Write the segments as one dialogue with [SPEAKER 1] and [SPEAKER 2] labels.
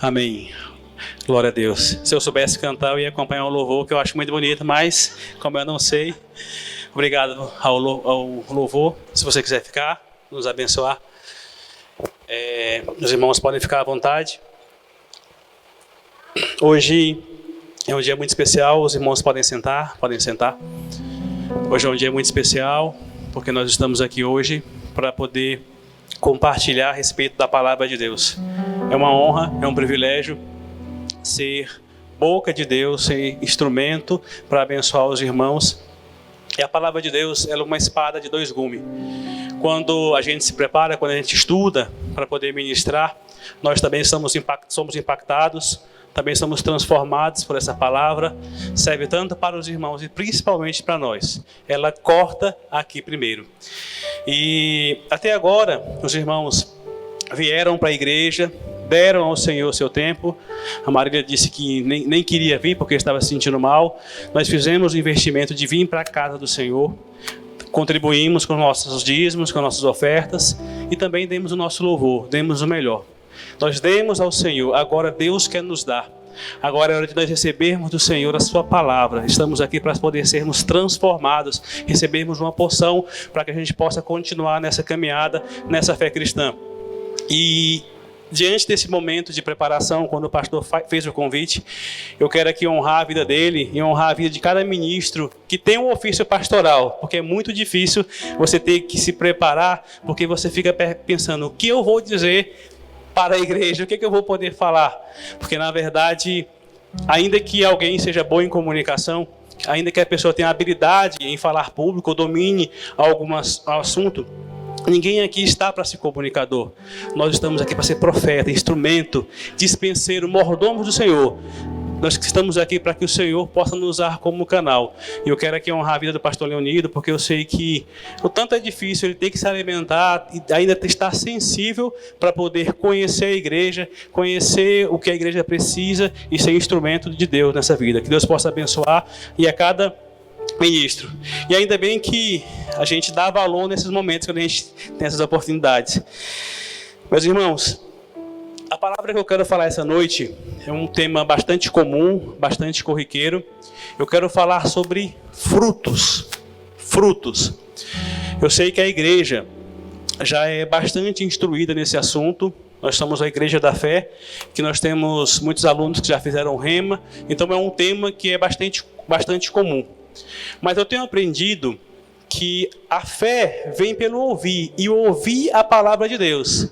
[SPEAKER 1] Amém. Glória a Deus. Se eu soubesse cantar, eu ia acompanhar o louvor, que eu acho muito bonito, mas como eu não sei, obrigado ao louvor. Se você quiser ficar, nos abençoar. Os irmãos podem ficar à vontade. Hoje é um dia muito especial, os irmãos podem sentar. Hoje é um dia muito especial, porque nós estamos aqui hoje para poder compartilhar a respeito da palavra de Deus. É uma honra, é um privilégio ser boca de Deus, ser instrumento para abençoar os irmãos. E a palavra de Deus ela é uma espada de dois gumes. Quando a gente se prepara, quando a gente estuda para poder ministrar, nós também somos impactados, também somos transformados por essa palavra. Serve tanto para os irmãos e principalmente para nós. Ela corta aqui primeiro. E até agora, os irmãos vieram para a igreja, deram ao Senhor seu tempo. A Marília disse que nem queria vir porque estava se sentindo mal. Nós fizemos o investimento de vir para a casa do Senhor. Contribuímos com nossos dízimos, com nossas ofertas e também demos o nosso louvor, demos o melhor. Nós demos ao Senhor, agora Deus quer nos dar. Agora é hora de nós recebermos do Senhor a sua palavra. Estamos aqui para poder sermos transformados, recebermos uma porção para que a gente possa continuar nessa caminhada, nessa fé cristã. E diante desse momento de preparação, quando o pastor fez o convite, eu quero aqui honrar a vida dele e honrar a vida de cada ministro que tem um ofício pastoral, porque é muito difícil você ter que se preparar, porque você fica pensando, o que eu vou dizer para a igreja, o que eu vou poder falar? Porque na verdade, ainda que alguém seja bom em comunicação, ainda que a pessoa tenha habilidade em falar público ou domine algum assunto, ninguém aqui está para ser comunicador. Nós estamos aqui para ser profeta, instrumento, dispenseiro, mordomo do Senhor. Nós estamos aqui para que o Senhor possa nos usar como canal. E eu quero aqui honrar a vida do pastor Leonido, porque eu sei que o tanto é difícil, ele tem que se alimentar e ainda estar sensível para poder conhecer a igreja, conhecer o que a igreja precisa e ser instrumento de Deus nessa vida. Que Deus possa abençoar e a cada ministro. E ainda bem que a gente dá valor nesses momentos quando a gente tem essas oportunidades. Meus irmãos, a palavra que eu quero falar essa noite é um tema bastante comum, bastante corriqueiro. Eu quero falar sobre frutos. Frutos. Eu sei que a igreja já é bastante instruída nesse assunto. Nós somos a Igreja da Fé, que nós temos muitos alunos que já fizeram rema. Então é um tema que é bastante comum. Mas eu tenho aprendido que a fé vem pelo ouvir, e ouvir a palavra de Deus.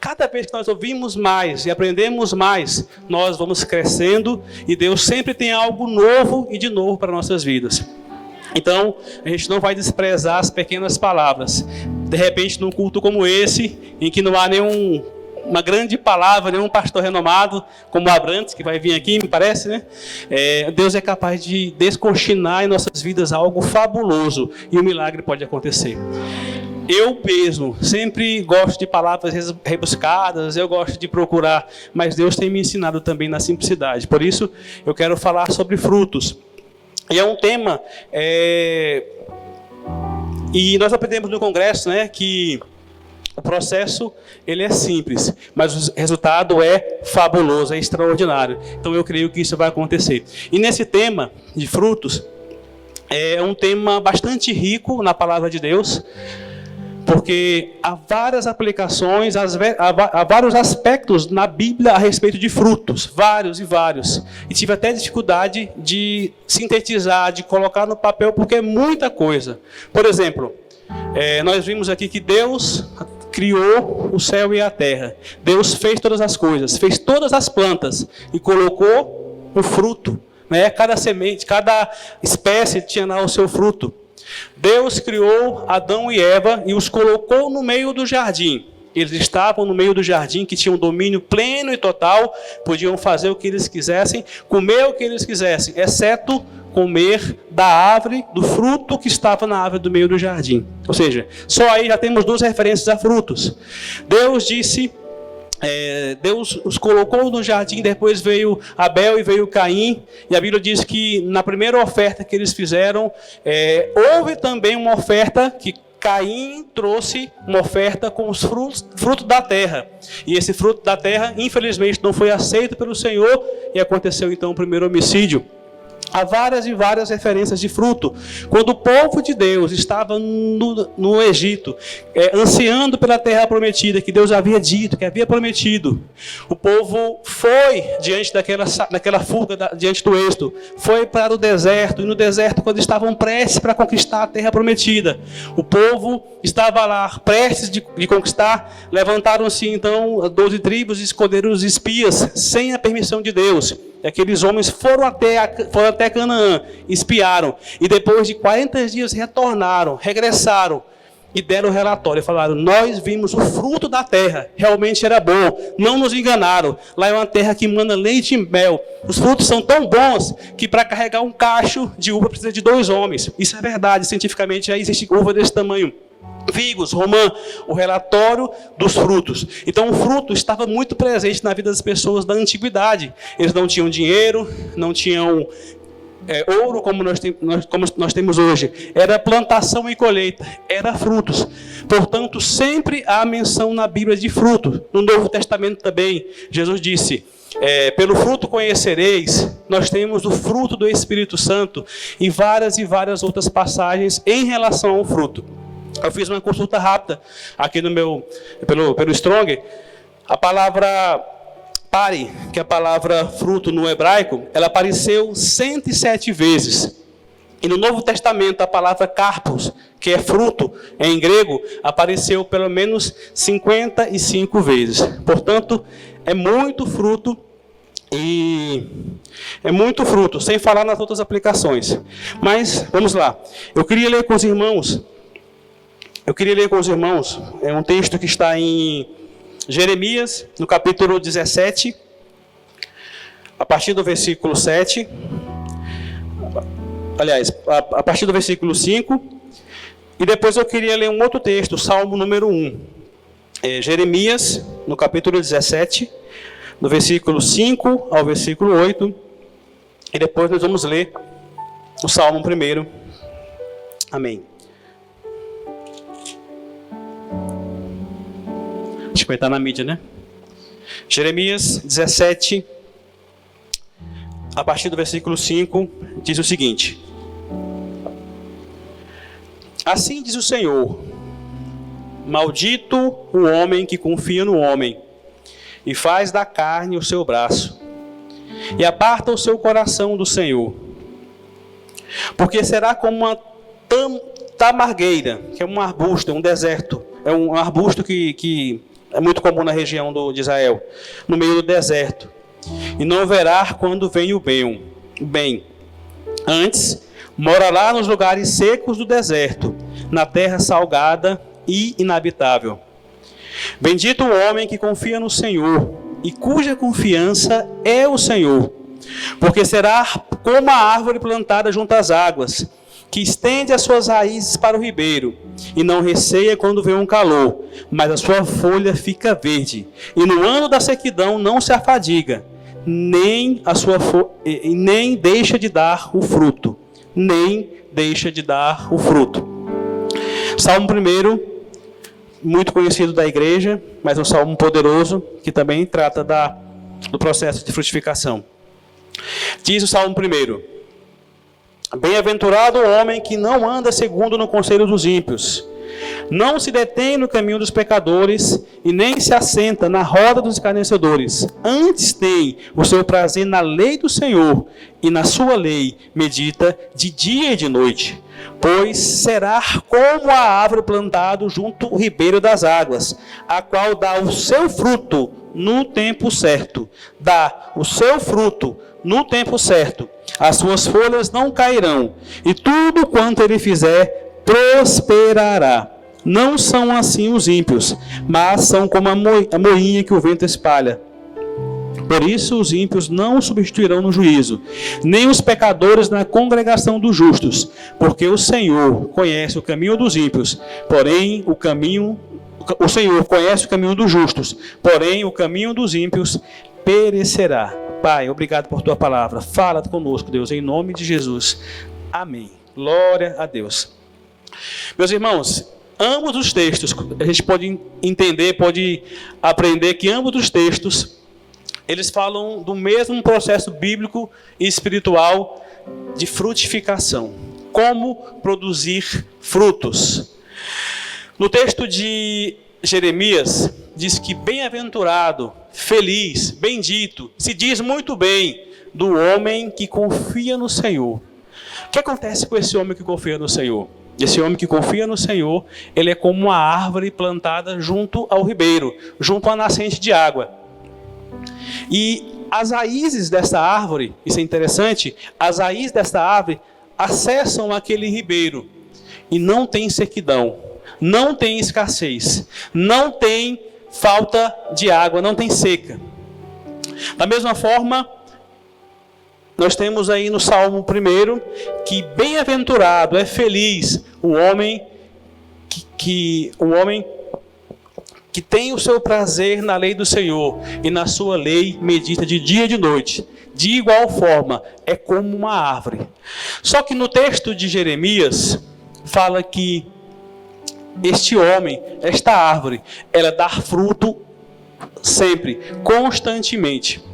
[SPEAKER 1] Cada vez que nós ouvimos mais e aprendemos mais, nós vamos crescendo, e Deus sempre tem algo novo e de novo para nossas vidas. Então, a gente não vai desprezar as pequenas palavras. De repente, num culto como esse, em que não há uma grande palavra, nenhum pastor renomado, como Abrantes, que vai vir aqui, me parece, né? Deus é capaz de descortinar em nossas vidas algo fabuloso, e o milagre pode acontecer. Eu mesmo sempre gosto de palavras rebuscadas, eu gosto de procurar, mas Deus tem me ensinado também na simplicidade. Por isso, eu quero falar sobre frutos. E é um tema, e nós aprendemos no congresso, né, que o processo ele é simples, mas o resultado é fabuloso, é extraordinário. Então eu creio que isso vai acontecer. E nesse tema de frutos, é um tema bastante rico na palavra de Deus, porque há várias aplicações, há vários aspectos na Bíblia a respeito de frutos, vários e vários. E tive até dificuldade de sintetizar, de colocar no papel, porque é muita coisa. Por exemplo, nós vimos aqui que Deus criou o céu e a terra. Deus fez todas as coisas, fez todas as plantas e colocou o fruto, né? Cada semente, cada espécie tinha lá o seu fruto. Deus criou Adão e Eva e os colocou no meio do jardim. Eles estavam no meio do jardim, que tinham domínio pleno e total, podiam fazer o que eles quisessem, comer o que eles quisessem, exceto comer da árvore, do fruto que estava na árvore do meio do jardim. Ou seja, só aí já temos duas referências a frutos. Deus disse, Deus os colocou no jardim, depois veio Abel e veio Caim, e a Bíblia diz que na primeira oferta que eles fizeram, houve também uma oferta que Caim trouxe uma oferta com os frutos da terra. E esse fruto da terra, infelizmente, não foi aceito pelo Senhor e aconteceu então o primeiro homicídio. Há várias e várias referências de fruto. Quando o povo de Deus estava no Egito, ansiando pela terra prometida, que Deus havia dito, que havia prometido, o povo foi diante daquela fuga, diante do êxodo, foi para o deserto, e no deserto, quando estavam prestes para conquistar a terra prometida, o povo estava lá, prestes de conquistar, levantaram-se então 12 tribos e escolheram os espias, sem a permissão de Deus. E aqueles homens foram até Canaã, espiaram, e depois de 40 dias regressaram, e deram o relatório, e falaram: nós vimos o fruto da terra, realmente era bom, não nos enganaram, lá é uma terra que mana leite e mel, os frutos são tão bons, que para carregar um cacho de uva precisa de 2 homens, isso é verdade, cientificamente já existe uva desse tamanho. Figos, romã, o relatório dos frutos. Então o fruto estava muito presente na vida das pessoas da antiguidade. Eles não tinham dinheiro, não tinham ouro como nós temos hoje. Era plantação e colheita, era frutos. Portanto, sempre há menção na Bíblia de fruto. No Novo Testamento também, Jesus disse: pelo fruto conhecereis. Nós temos o fruto do Espírito Santo e várias outras passagens em relação ao fruto. Eu fiz uma consulta rápida aqui pelo Strong. A palavra pare, que é a palavra fruto no hebraico, ela apareceu 107 vezes. E no Novo Testamento, a palavra karpos, que é fruto em grego, apareceu pelo menos 55 vezes. Portanto, é muito fruto, sem falar nas outras aplicações. Mas, vamos lá. Eu queria ler com os irmãos um texto que está em Jeremias, no capítulo 17, a partir do versículo 7. Aliás, a partir do versículo 5. E depois eu queria ler um outro texto, Salmo número 1. Jeremias, no capítulo 17, do versículo 5 ao versículo 8. E depois nós vamos ler o Salmo primeiro. Amém. Acho que vai estar na mídia, né? Jeremias 17, a partir do versículo 5, diz o seguinte: assim diz o Senhor: maldito o homem que confia no homem, e faz da carne o seu braço, e aparta o seu coração do Senhor. Porque será como uma tamargueira, que é um arbusto, é um deserto, é um arbusto que é muito comum na região de Israel, no meio do deserto. E não verá quando vem o bem. Antes, morará nos lugares secos do deserto, na terra salgada e inabitável. Bendito o homem que confia no Senhor, e cuja confiança é o Senhor. Porque será como a árvore plantada junto às águas, que estende as suas raízes para o ribeiro, e não receia quando vem um calor, mas a sua folha fica verde, e no ano da sequidão não se afadiga, nem deixa de dar o fruto. Salmo 1, muito conhecido da igreja, mas um salmo poderoso, que também trata do processo de frutificação. Diz o Salmo 1: bem-aventurado o homem que não anda segundo no conselho dos ímpios, não se detém no caminho dos pecadores, e nem se assenta na roda dos escarnecedores. Antes tem o seu prazer na lei do Senhor, e na sua lei medita de dia e de noite. Pois será como a árvore plantada junto ao ribeiro das águas, a qual dá o seu fruto no tempo certo. As suas folhas não cairão, e tudo quanto ele fizer prosperará. Não são assim os ímpios, mas são como a moinha que o vento espalha. Por isso os ímpios não substituirão no juízo, nem os pecadores na congregação dos justos, porque o Senhor conhece o caminho dos ímpios, porém o Senhor conhece o caminho dos justos, porém o caminho dos ímpios perecerá. Pai, obrigado por tua palavra. Fala conosco, Deus, em nome de Jesus. Amém. Glória a Deus. Meus irmãos, ambos os textos, a gente pode entender, pode aprender que ambos os textos, eles falam do mesmo processo bíblico e espiritual de frutificação. Como produzir frutos. No texto de Jeremias, diz que bem-aventurado, feliz, bendito, se diz muito bem do homem que confia no Senhor. O que acontece com esse homem que confia no Senhor? Esse homem que confia no Senhor, ele é como uma árvore plantada junto ao ribeiro, junto à nascente de água. E as raízes dessa árvore, isso é interessante, as raízes dessa árvore acessam aquele ribeiro e não tem sequidão, não tem escassez, não tem falta de água, não tem seca. Da mesma forma, nós temos aí no Salmo 1 que bem-aventurado, é feliz o homem que tem o seu prazer na lei do Senhor e na sua lei medita de dia e de noite. De igual forma, é como uma árvore. Só que no texto de Jeremias, fala que este homem, esta árvore, ela dá fruto sempre, constantemente.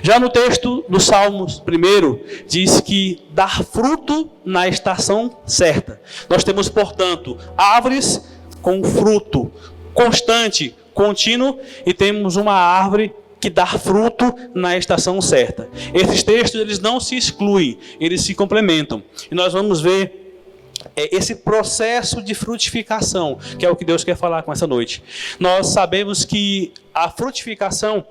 [SPEAKER 1] Já no texto do Salmos 1, diz que dá fruto na estação certa. Nós temos, portanto, árvores com fruto constante, contínuo, e temos uma árvore que dá fruto na estação certa. Esses textos, eles não se excluem, eles se complementam. E nós vamos ver esse processo de frutificação, que é o que Deus quer falar com essa noite. Nós sabemos que a frutificação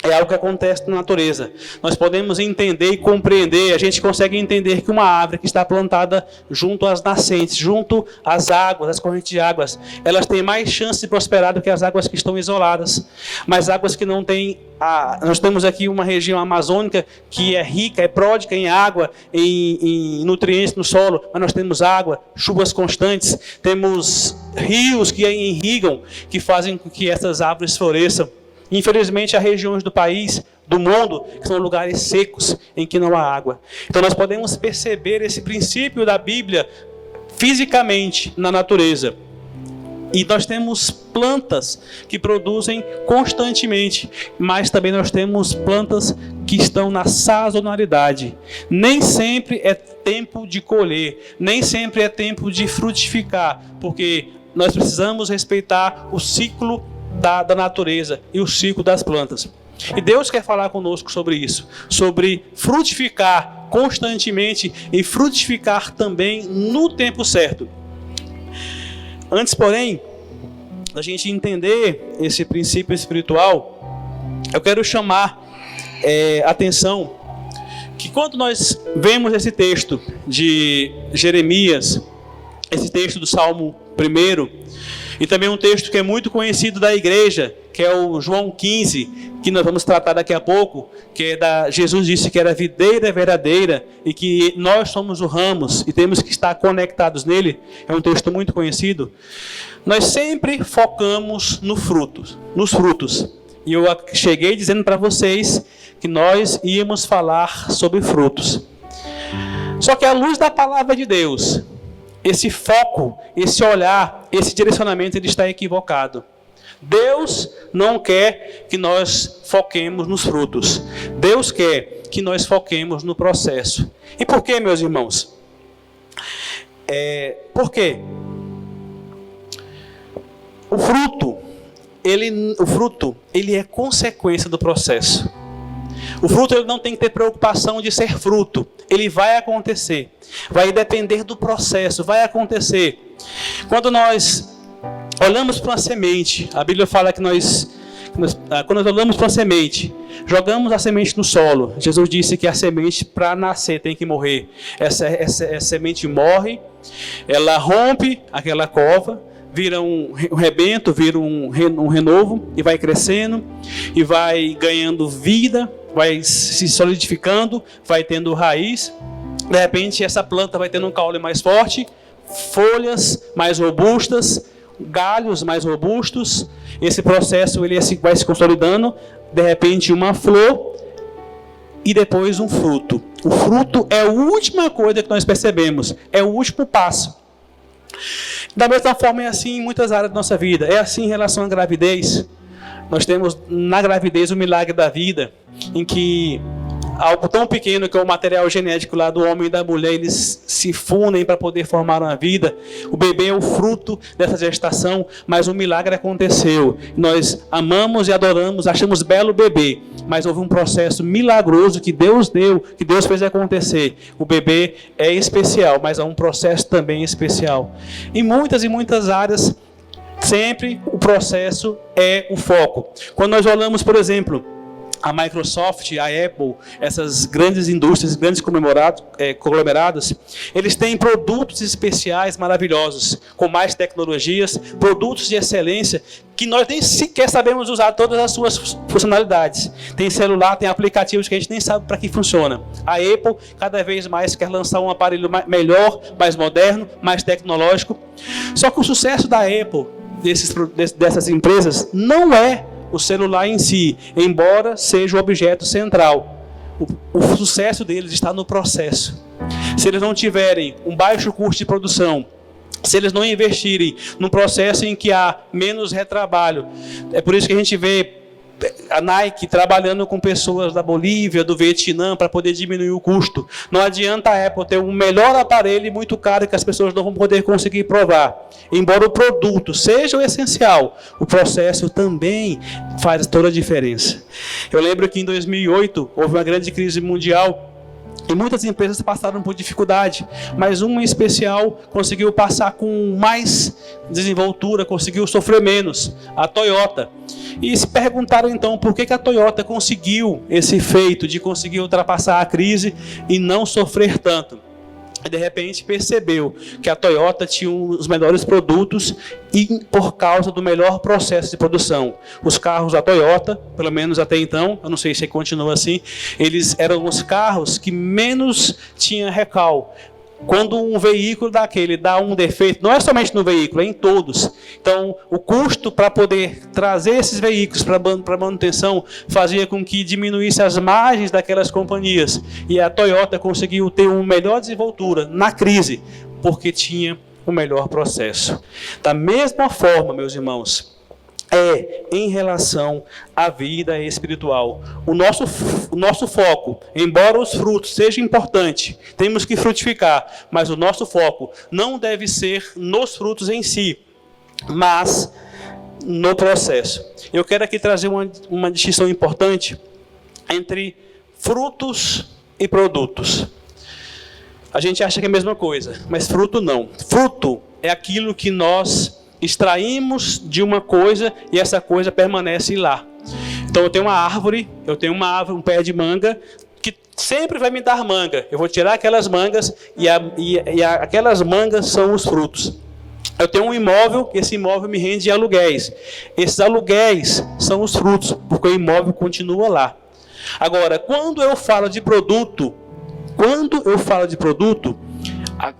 [SPEAKER 1] é algo que acontece na natureza. Nós podemos entender e compreender, a gente consegue entender que uma árvore que está plantada junto às nascentes, junto às águas, às correntes de águas, elas têm mais chance de prosperar do que as águas que estão isoladas. Mas águas que não têm... Nós temos aqui uma região amazônica que é rica, é pródiga em água, em nutrientes no solo, mas nós temos água, chuvas constantes, temos rios que irrigam, que fazem com que essas árvores floresçam. Infelizmente, há regiões do país, do mundo, que são lugares secos, em que não há água. Então, nós podemos perceber esse princípio da Bíblia fisicamente na natureza. E nós temos plantas que produzem constantemente, mas também nós temos plantas que estão na sazonalidade. Nem sempre é tempo de colher, nem sempre é tempo de frutificar, porque nós precisamos respeitar o ciclo da natureza e o ciclo das plantas. E Deus quer falar conosco sobre isso, sobre frutificar constantemente e frutificar também no tempo certo. Antes, porém, da gente entender esse princípio espiritual, eu quero chamar atenção que quando nós vemos esse texto de Jeremias, esse texto do Salmo 1, e também um texto que é muito conhecido da igreja, que é o João 15, que nós vamos tratar daqui a pouco, que é Jesus disse que era a videira verdadeira e que nós somos os ramos e temos que estar conectados nele. É um texto muito conhecido. Nós sempre focamos nos frutos. E eu cheguei dizendo para vocês que nós íamos falar sobre frutos. Só que à luz da palavra de Deus, esse foco, esse olhar, esse direcionamento, ele está equivocado. Deus não quer que nós foquemos nos frutos. Deus quer que nós foquemos no processo. E por quê, meus irmãos? Por quê? O fruto, ele é consequência do processo. O fruto, ele não tem que ter preocupação de ser fruto. Ele vai acontecer. Vai depender do processo. Vai acontecer. Quando nós olhamos para uma semente, a Bíblia fala que quando nós olhamos para uma semente, jogamos a semente no solo. Jesus disse que a semente, para nascer, tem que morrer. Essa semente morre, ela rompe aquela cova, vira um rebento, vira um renovo, e vai crescendo, e vai ganhando vida, vai se solidificando, vai tendo raiz. De repente, essa planta vai tendo um caule mais forte, folhas mais robustas, galhos mais robustos. Esse processo ele vai se consolidando. De repente, uma flor e depois um fruto. O fruto é a última coisa que nós percebemos, é o último passo. Da mesma forma, é assim em muitas áreas da nossa vida. É assim em relação à gravidez. Nós temos na gravidez o milagre da vida, em que algo tão pequeno que é o material genético lá do homem e da mulher, eles se fundem para poder formar uma vida. O bebê é o fruto dessa gestação, mas o milagre aconteceu. Nós amamos e adoramos, achamos belo o bebê, mas houve um processo milagroso que Deus deu, que Deus fez acontecer. O bebê é especial, mas há um processo também especial. Em muitas e muitas áreas, sempre o processo é o foco. Quando nós olhamos, por exemplo, a Microsoft, a Apple, essas grandes indústrias, grandes conglomerados, eles têm produtos especiais maravilhosos, com mais tecnologias, produtos de excelência, que nós nem sequer sabemos usar todas as suas funcionalidades. Tem celular, tem aplicativos que a gente nem sabe para que funciona. A Apple, cada vez mais, quer lançar um aparelho melhor, mais moderno, mais tecnológico. Só que o sucesso da Apple, dessas empresas, não é o celular em si, embora seja o objeto central. O sucesso deles está no processo. Se eles não tiverem um baixo custo de produção, se eles não investirem num processo em que há menos retrabalho, é por isso que a gente vê a Nike trabalhando com pessoas da Bolívia, do Vietnã, para poder diminuir o custo. Não adianta a Apple ter um melhor aparelho muito caro que as pessoas não vão poder conseguir provar. Embora o produto seja o essencial, o processo também faz toda a diferença. Eu lembro que em 2008 houve uma grande crise mundial e muitas empresas passaram por dificuldade, mas uma em especial conseguiu passar com mais desenvoltura, conseguiu sofrer menos, a Toyota. E se perguntaram então por que a Toyota conseguiu esse feito de conseguir ultrapassar a crise e não sofrer tanto. E de repente percebeu que a Toyota tinha os melhores produtos e por causa do melhor processo de produção. Os carros da Toyota, pelo menos até então, eu não sei se continua assim, eles eram os carros que menos tinham recal. Quando um veículo daquele dá um defeito, não é somente no veículo, é em todos. Então, o custo para poder trazer esses veículos para manutenção fazia com que diminuísse as margens daquelas companhias. E a Toyota conseguiu ter uma melhor desenvoltura na crise, porque tinha o melhor processo. Da mesma forma, meus irmãos, em relação à vida espiritual. O nosso foco, embora os frutos sejam importantes, temos que frutificar, mas o nosso foco não deve ser nos frutos em si, mas no processo. Eu quero aqui trazer uma distinção importante entre frutos e produtos. A gente acha que é a mesma coisa, mas fruto não. Fruto é aquilo que nós extraímos de uma coisa e essa coisa permanece lá. Então eu tenho uma árvore, um pé de manga que sempre vai me dar manga. Eu vou tirar aquelas mangas e aquelas mangas são os frutos. Eu tenho um imóvel, esse imóvel me rende aluguéis. Esses aluguéis são os frutos, porque o imóvel continua lá. Agora, quando eu falo de produto,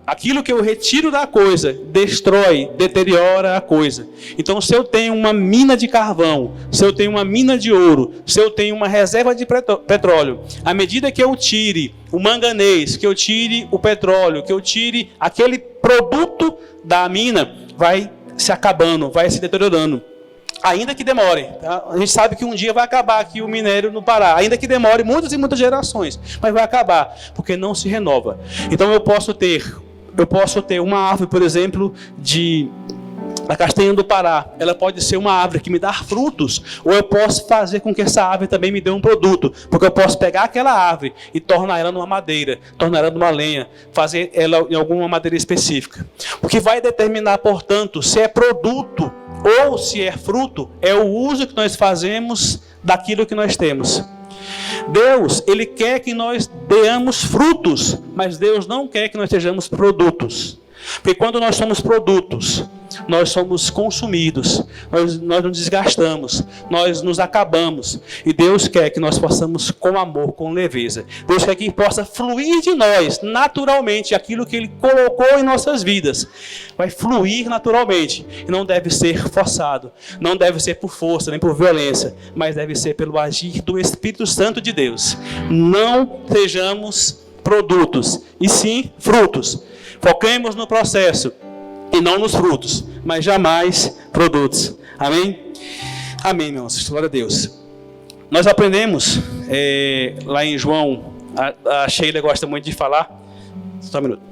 [SPEAKER 1] aquilo que eu retiro da coisa destrói, deteriora a coisa. Então, se eu tenho uma mina de carvão, se eu tenho uma mina de ouro, se eu tenho uma reserva de petróleo, à medida que eu tire o manganês, que eu tire o petróleo, que eu tire aquele produto da mina, vai se acabando, vai se deteriorando. Ainda que demore, tá? A gente sabe que um dia vai acabar aqui o minério no Pará, ainda que demore muitas e muitas gerações, mas vai acabar, porque não se renova. Então eu posso ter uma árvore, por exemplo, da castanha do Pará. Ela pode ser uma árvore que me dá frutos, ou eu posso fazer com que essa árvore também me dê um produto, porque eu posso pegar aquela árvore e tornar ela numa madeira, tornar ela numa lenha, fazer ela em alguma madeira específica. O que vai determinar, portanto, se é produto ou se é fruto, é o uso que nós fazemos daquilo que nós temos. Deus, Ele quer que nós demos frutos, mas Deus não quer que nós sejamos produtos. Porque quando nós somos produtos, nós somos consumidos, nós nos desgastamos, nós nos acabamos. E Deus quer que nós possamos com amor, com leveza. Deus quer que possa fluir de nós, naturalmente, aquilo que Ele colocou em nossas vidas. Vai fluir naturalmente. E não deve ser forçado, não deve ser por força, nem por violência, mas deve ser pelo agir do Espírito Santo de Deus. Não sejamos produtos, e sim frutos. Foquemos no processo. e não nos frutos, mas jamais produtos. Amém? Amém, meus irmãos. Glória a Deus. Nós aprendemos lá em João, a Sheila gosta muito de falar, só um minuto,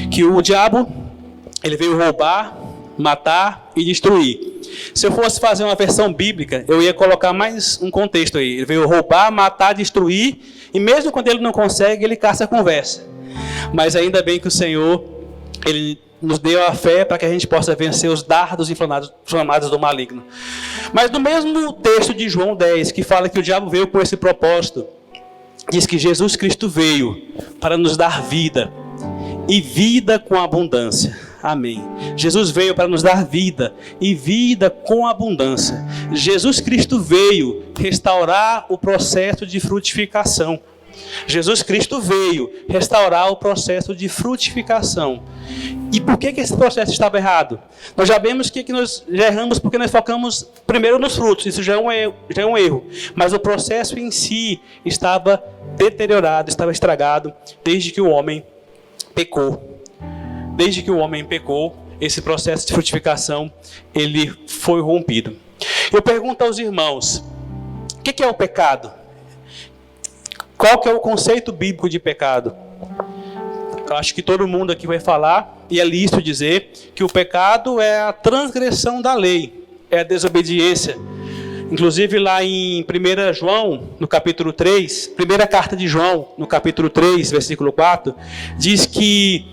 [SPEAKER 1] que o diabo, ele veio roubar, matar e destruir. Se eu fosse fazer uma versão bíblica, eu ia colocar mais um contexto aí. Ele veio roubar, matar, destruir, e mesmo quando ele não consegue, ele caça a conversa. Mas ainda bem que o Senhor, ele nos deu a fé para que a gente possa vencer os dardos inflamados do maligno. Mas no mesmo texto de João 10, que fala que o diabo veio com esse propósito, diz que Jesus Cristo veio para nos dar vida, e vida com abundância. Amém. Jesus veio para nos dar vida, e vida com abundância. Jesus Cristo veio restaurar o processo de frutificação. Jesus Cristo veio restaurar o processo de frutificação. E por que esse processo estava errado? Nós já vemos que nós já erramos porque nós focamos primeiro nos frutos. Isso já é um erro. Mas o processo em si estava deteriorado, estava estragado desde que o homem pecou. Desde que o homem pecou, esse processo de frutificação ele foi rompido. Eu pergunto aos irmãos, o que é o pecado? Qual que é o conceito bíblico de pecado? Eu acho que todo mundo aqui vai falar, e é lícito dizer, que o pecado é a transgressão da lei, é a desobediência. Inclusive lá em 1 João, no capítulo 3, primeira carta de João, no capítulo 3, versículo 4, diz que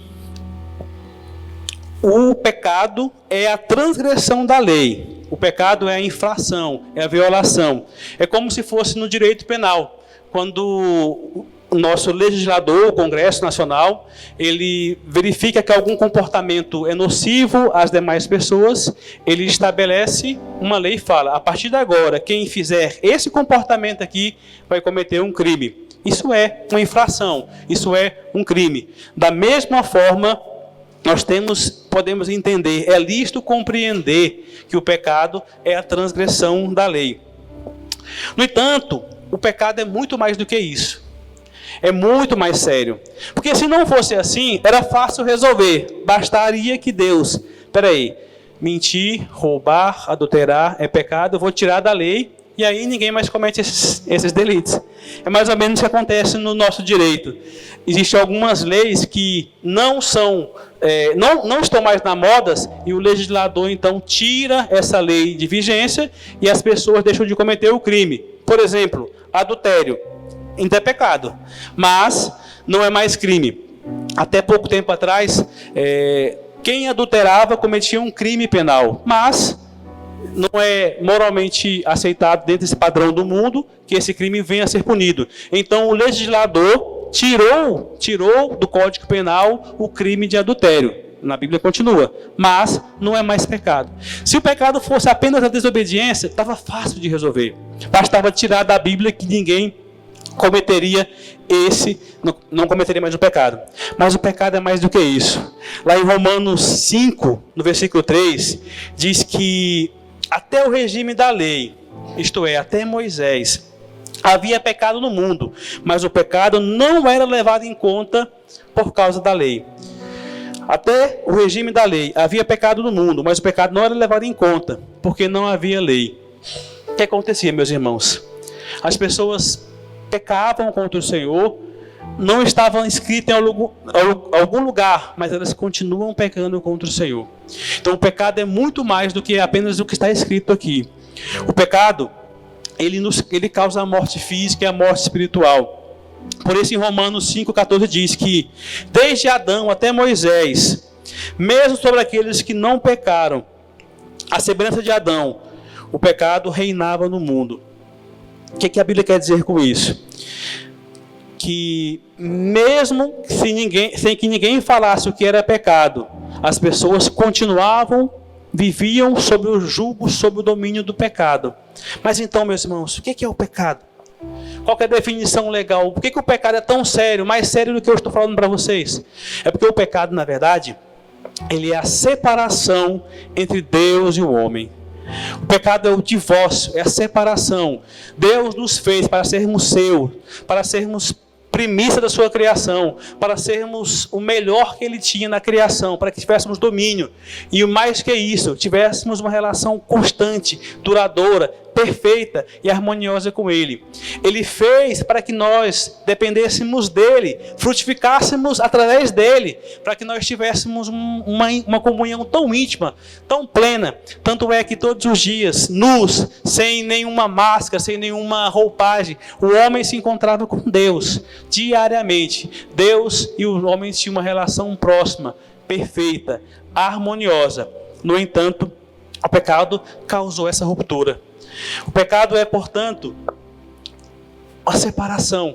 [SPEAKER 1] o pecado é a transgressão da lei. O pecado é a infração, é a violação. É como se fosse no direito penal. Quando o nosso legislador, o Congresso Nacional, ele verifica que algum comportamento é nocivo às demais pessoas, ele estabelece uma lei e fala, a partir de agora, quem fizer esse comportamento aqui vai cometer um crime. Isso é uma infração, isso é um crime. Da mesma forma, nós podemos entender, é lícito compreender que o pecado é a transgressão da lei. No entanto, o pecado é muito mais do que isso. É muito mais sério. Porque se não fosse assim, era fácil resolver. Bastaria que Deus, mentir, roubar, adulterar é pecado, eu vou tirar da lei e aí ninguém mais comete esses delitos. É mais ou menos o que acontece no nosso direito. Existem algumas leis que não estão mais na moda e o legislador então tira essa lei de vigência e as pessoas deixam de cometer o crime. Por exemplo, adultério ainda é pecado, mas não é mais crime. Até pouco tempo atrás, quem adulterava cometia um crime penal, mas não é moralmente aceitado dentro desse padrão do mundo que esse crime venha a ser punido. Então o legislador tirou do Código Penal o crime de adultério. Na Bíblia continua, mas não é mais pecado. Se o pecado fosse apenas a desobediência, estava fácil de resolver. Bastava tirar da Bíblia que ninguém cometeria não cometeria mais o pecado. Mas o pecado é mais do que isso. Lá em Romanos 5, no versículo 3, diz que até o regime da lei, isto é, até Moisés, havia pecado no mundo, mas o pecado não era levado em conta por causa da lei. Até o regime da lei havia pecado no mundo, mas o pecado não era levado em conta, porque não havia lei. O que acontecia, meus irmãos? As pessoas pecavam contra o Senhor, não estavam inscritas em algum lugar, mas elas continuam pecando contra o Senhor. Então o pecado é muito mais do que apenas o que está escrito aqui. O pecado, ele causa a morte física e a morte espiritual. Por isso em Romanos 5,14 diz que desde Adão até Moisés, mesmo sobre aqueles que não pecaram, a semelhança de Adão, o pecado reinava no mundo. O que a Bíblia quer dizer com isso? Que mesmo sem que ninguém falasse o que era pecado, as pessoas viviam sob o jugo, sob o domínio do pecado. Mas então, meus irmãos, o que é o pecado? Qual que é a definição legal? Por que o pecado é tão sério, mais sério do que eu estou falando para vocês? É porque o pecado, na verdade, ele é a separação entre Deus e o homem. O pecado é o divórcio, é a separação. Deus nos fez para sermos seus, para sermos primícia da sua criação, para sermos o melhor que ele tinha na criação, para que tivéssemos domínio. E mais que isso, tivéssemos uma relação constante, duradoura, perfeita e harmoniosa com ele. Ele fez para que nós dependêssemos dele, frutificássemos através dele, para que nós tivéssemos uma comunhão tão íntima, tão plena. Tanto é que todos os dias, nus, sem nenhuma máscara, sem nenhuma roupagem, o homem se encontrava com Deus diariamente. Deus e o homem tinham uma relação próxima, perfeita, harmoniosa. No entanto, o pecado causou essa ruptura. O pecado é, portanto, a separação.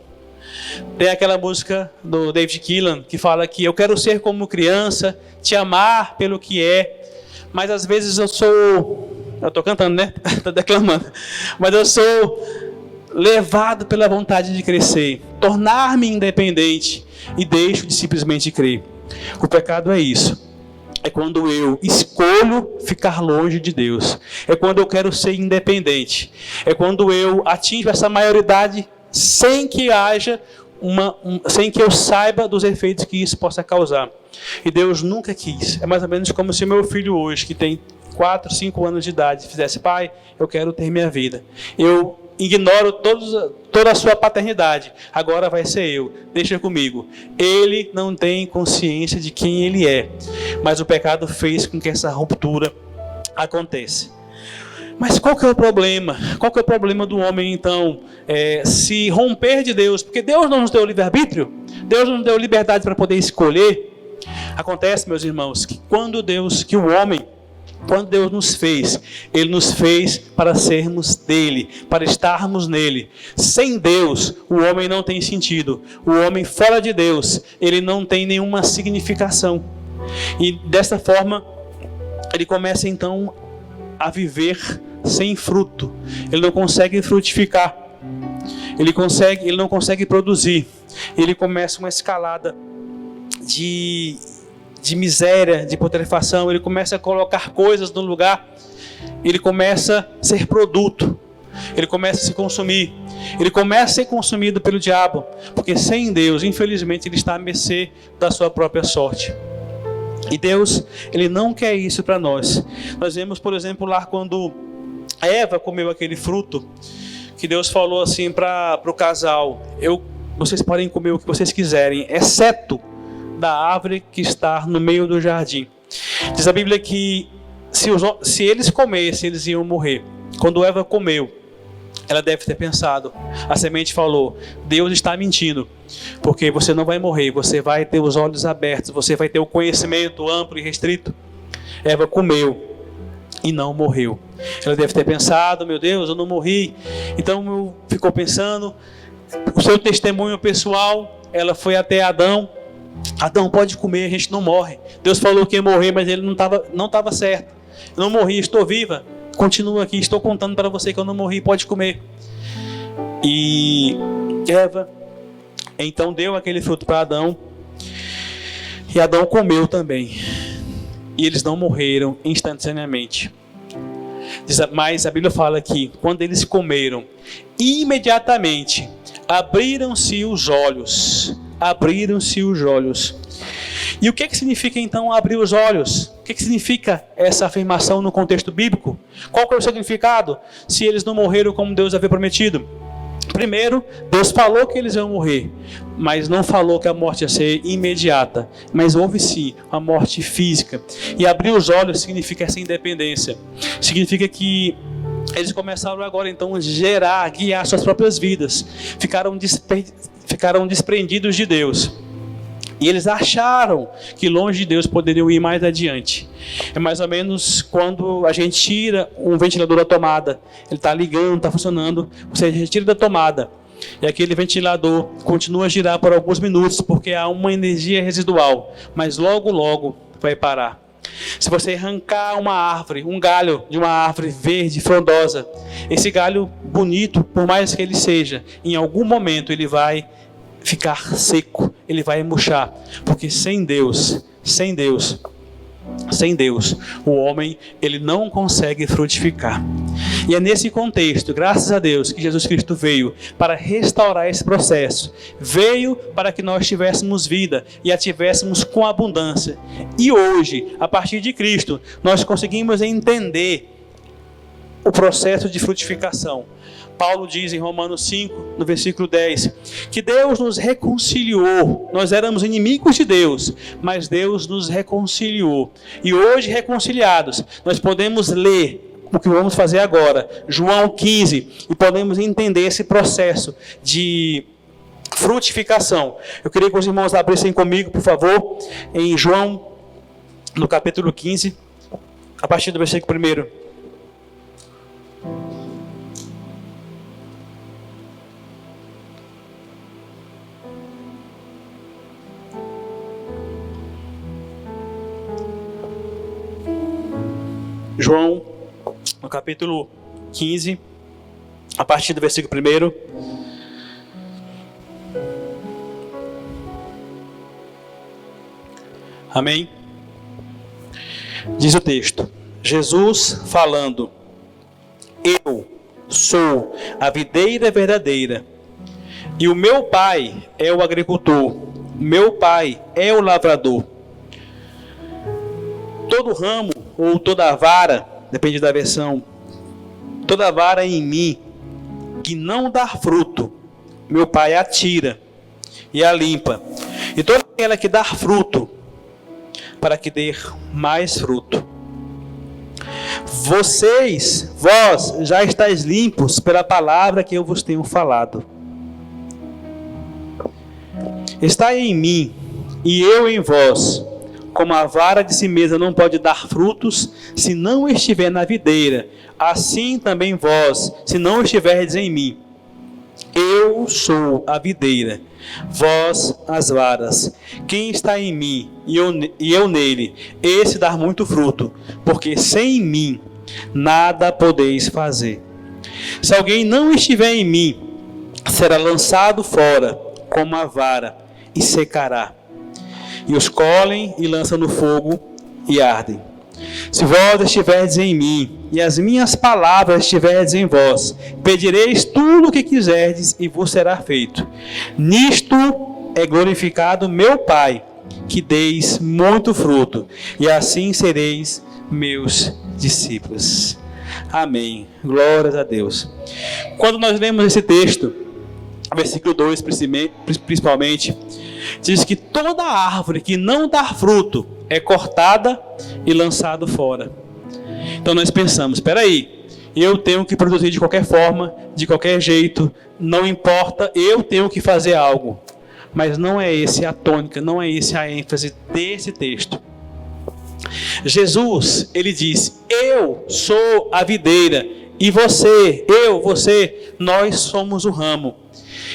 [SPEAKER 1] Tem aquela música do David Keelan que fala que eu quero ser como criança, te amar pelo que é, mas às vezes eu estou cantando, né? Estou declamando. Mas eu sou levado pela vontade de crescer, tornar-me independente e deixo de simplesmente crer. O pecado é isso. É quando eu escolho ficar longe de Deus. É quando eu quero ser independente. É quando eu atinjo essa maioridade sem que haja sem que eu saiba dos efeitos que isso possa causar. E Deus nunca quis. É mais ou menos como se meu filho hoje, que tem 4, 5 anos de idade, fizesse: pai, eu quero ter minha vida. Eu ignoro toda a sua paternidade. Agora vai ser eu. Deixa comigo. Ele não tem consciência de quem ele é. Mas o pecado fez com que essa ruptura acontecesse. Mas qual que é o problema? Qual que é o problema do homem, então, se romper de Deus? Porque Deus não nos deu livre-arbítrio. Deus não nos deu liberdade para poder escolher. Acontece, meus irmãos, que quando Deus nos fez, Ele nos fez para sermos dele, para estarmos nele. Sem Deus, o homem não tem sentido. O homem fora de Deus, ele não tem nenhuma significação. E dessa forma, ele começa então a viver sem fruto. Ele não consegue frutificar. Ele não consegue produzir. Ele começa uma escalada de miséria, de putrefação. Ele começa a colocar coisas no lugar. Ele começa a ser produto. Ele começa a se consumir. Ele começa a ser consumido pelo diabo. Porque sem Deus, infelizmente, ele está à mercê da sua própria sorte. E Deus, Ele não quer isso para nós. Nós vemos, por exemplo, lá quando Eva comeu aquele fruto, que Deus falou assim para o casal: vocês podem comer o que vocês quiserem, exceto da árvore que está no meio do jardim. Diz a Bíblia que se eles comessem, eles iam morrer. Quando Eva comeu, ela deve ter pensado, a semente falou: Deus está mentindo, porque você não vai morrer, você vai ter os olhos abertos, você vai ter o conhecimento amplo e restrito. Eva comeu e não morreu. Ela deve ter pensado: meu Deus, eu não morri. Então ficou pensando, o seu testemunho pessoal, ela foi até Adão: Adão, pode comer, a gente não morre. Deus falou que ia morrer, mas ele não estava certo. Eu não morri, estou viva. Continua aqui, estou contando para você que eu não morri, pode comer. E Eva então deu aquele fruto para Adão, e Adão comeu também, e eles não morreram instantaneamente. Mas a Bíblia fala que quando eles comeram, imediatamente abriram-se os olhos. E o que significa então abrir os olhos? O que significa essa afirmação no contexto bíblico? Qual que é o significado? Se eles não morreram como Deus havia prometido. Primeiro, Deus falou que eles iam morrer, mas não falou que a morte ia ser imediata. Mas houve sim a morte física. E abrir os olhos significa essa independência. Significa que eles começaram agora então a gerar, a guiar suas próprias vidas. Ficaram desprendidos de Deus. E eles acharam que longe de Deus poderiam ir mais adiante. É mais ou menos quando a gente tira um ventilador da tomada. Ele está ligando, está funcionando. Você retira da tomada. E aquele ventilador continua a girar por alguns minutos, porque há uma energia residual. Mas logo, logo vai parar. Se você arrancar uma árvore, um galho de uma árvore verde, frondosa, esse galho bonito, por mais que ele seja, em algum momento ele vai ficar seco, ele vai murchar, porque sem Deus, o homem, ele não consegue frutificar. E é nesse contexto, graças a Deus, que Jesus Cristo veio para restaurar esse processo. Veio para que nós tivéssemos vida e a tivéssemos com abundância. E hoje, a partir de Cristo, nós conseguimos entender o processo de frutificação. Paulo diz em Romanos 5, no versículo 10, que Deus nos reconciliou. Nós éramos inimigos de Deus, mas Deus nos reconciliou. E hoje, reconciliados, nós podemos ler o que vamos fazer agora, João 15, e podemos entender esse processo de frutificação. Eu queria que os irmãos abrissem comigo, por favor, em João, no capítulo 15, a partir do versículo 1. João, no capítulo 15, a partir do versículo 1. Amém? Diz o texto: Jesus falando: Eu sou a videira verdadeira, e o meu pai é o agricultor, meu pai é o lavrador. Todo ramo ou toda vara, depende da versão, toda vara em mim que não dá fruto, meu pai a tira e a limpa. E toda aquela que dá fruto, para que dê mais fruto. Vós já estáis limpos pela palavra que eu vos tenho falado. Estai em mim e eu em vós. Como a vara de si mesma não pode dar frutos se não estiver na videira, assim também vós, se não estiverdes em mim. Eu sou a videira, vós as varas. Quem está em mim e eu nele, esse dá muito fruto, porque sem mim nada podeis fazer. Se alguém não estiver em mim, será lançado fora como a vara e secará. E os colhem e lançam no fogo e ardem. Se vós estiverdes em mim, e as minhas palavras estiverdes em vós, pedireis tudo o que quiserdes, e vos será feito. Nisto é glorificado meu Pai, que deis muito fruto, e assim sereis meus discípulos. Amém. Glórias a Deus. Quando nós lemos esse texto, versículo 2 principalmente, diz que toda árvore que não dá fruto é cortada e lançada fora. Então nós pensamos, espera aí, eu tenho que produzir de qualquer forma, de qualquer jeito, não importa, eu tenho que fazer algo. Mas não é esse a tônica, não é esse a ênfase desse texto. Jesus, ele diz: eu sou a videira, e você, nós somos o ramo.